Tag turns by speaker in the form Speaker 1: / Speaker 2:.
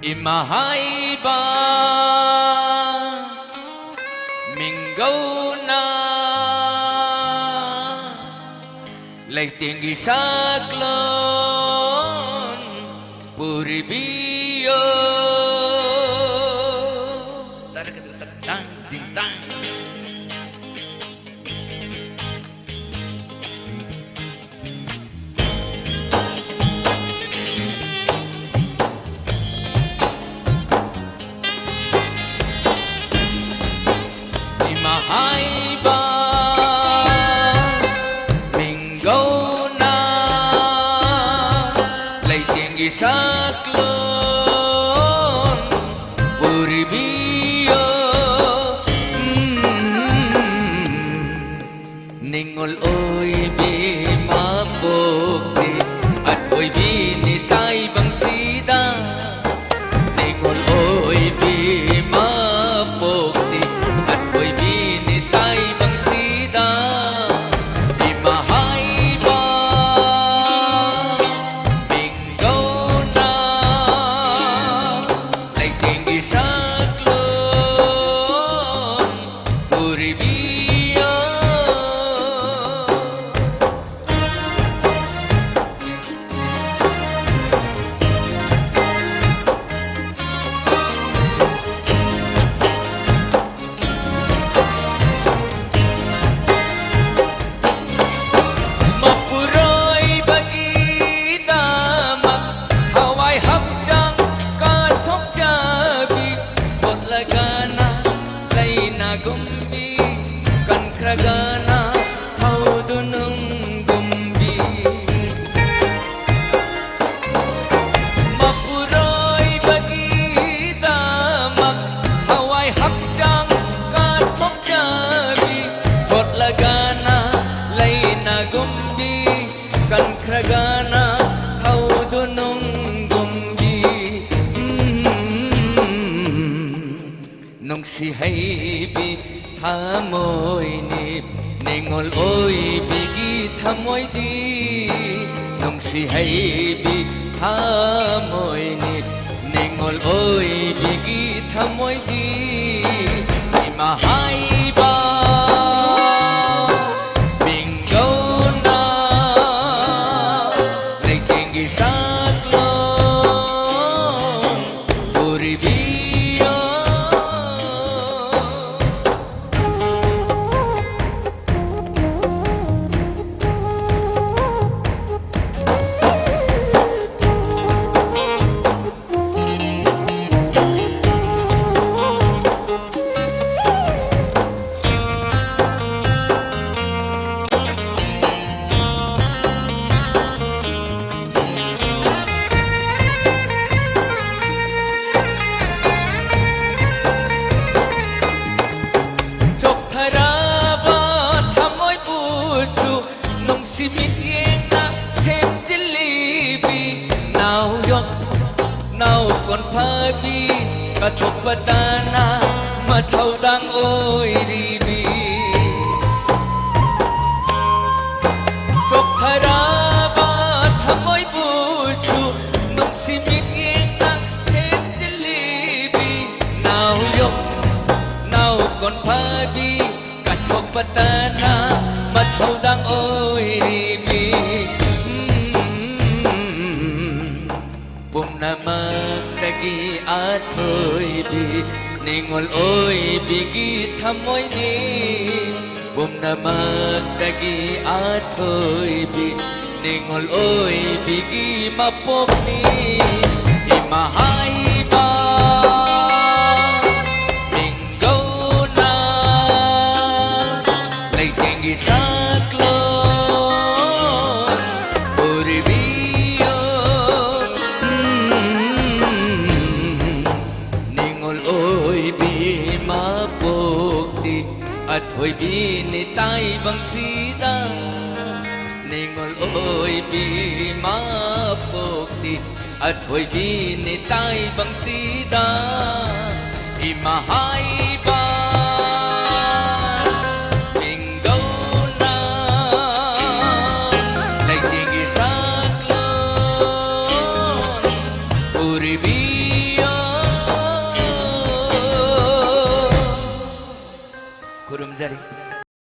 Speaker 1: Imahay ba minggaw na layting isaklon puribiyo tarakatang dintang Imahay ba minggaw na layting isaklon puribiyo ningol oy bimapokti at oy binitay bang sida ningol oy bimapokti at oy binitay bang sida imahay ba minggaw na layting isaklon puribiyo Mapuroy bagita maghaway hapjang katok jabi Tot lagana lay nagumbi kan kragana haudunong gumbi Mapuroy bagita maghaway hapjang katok jabi Tot lagana lay nagumbi kan kragana haudunong gumbi Nung si Haybi hamoy ni ningol oy bigit hamoy di Nung si Haybi hamoy ni ningol oy bigit hamoy di Imahay ba minggaw na layting isaklon puribiyo Nung simit na thêm dilibi Nào yok, nào còn pagi Katok patana, mathaw dang oy ribi Tok haraba, thamoy puso Nung simit na thêm dilibi Nào yok, nào còn pagi Katok patana, mathaw dang oy ribi Pum namang dagi atoy bi ningol oy bigit hamoy ni Pum namang dagi atoy bi ningol oy bigi mapok ni Imahay ba minggaw na layting isaklon puribiyo ningol oy bimapokti at hoy binitay bang sida ningol oy bimapokti at hoy binitay bang sida imahay ba minggaw na layting isaklon puribiyo Brahmachari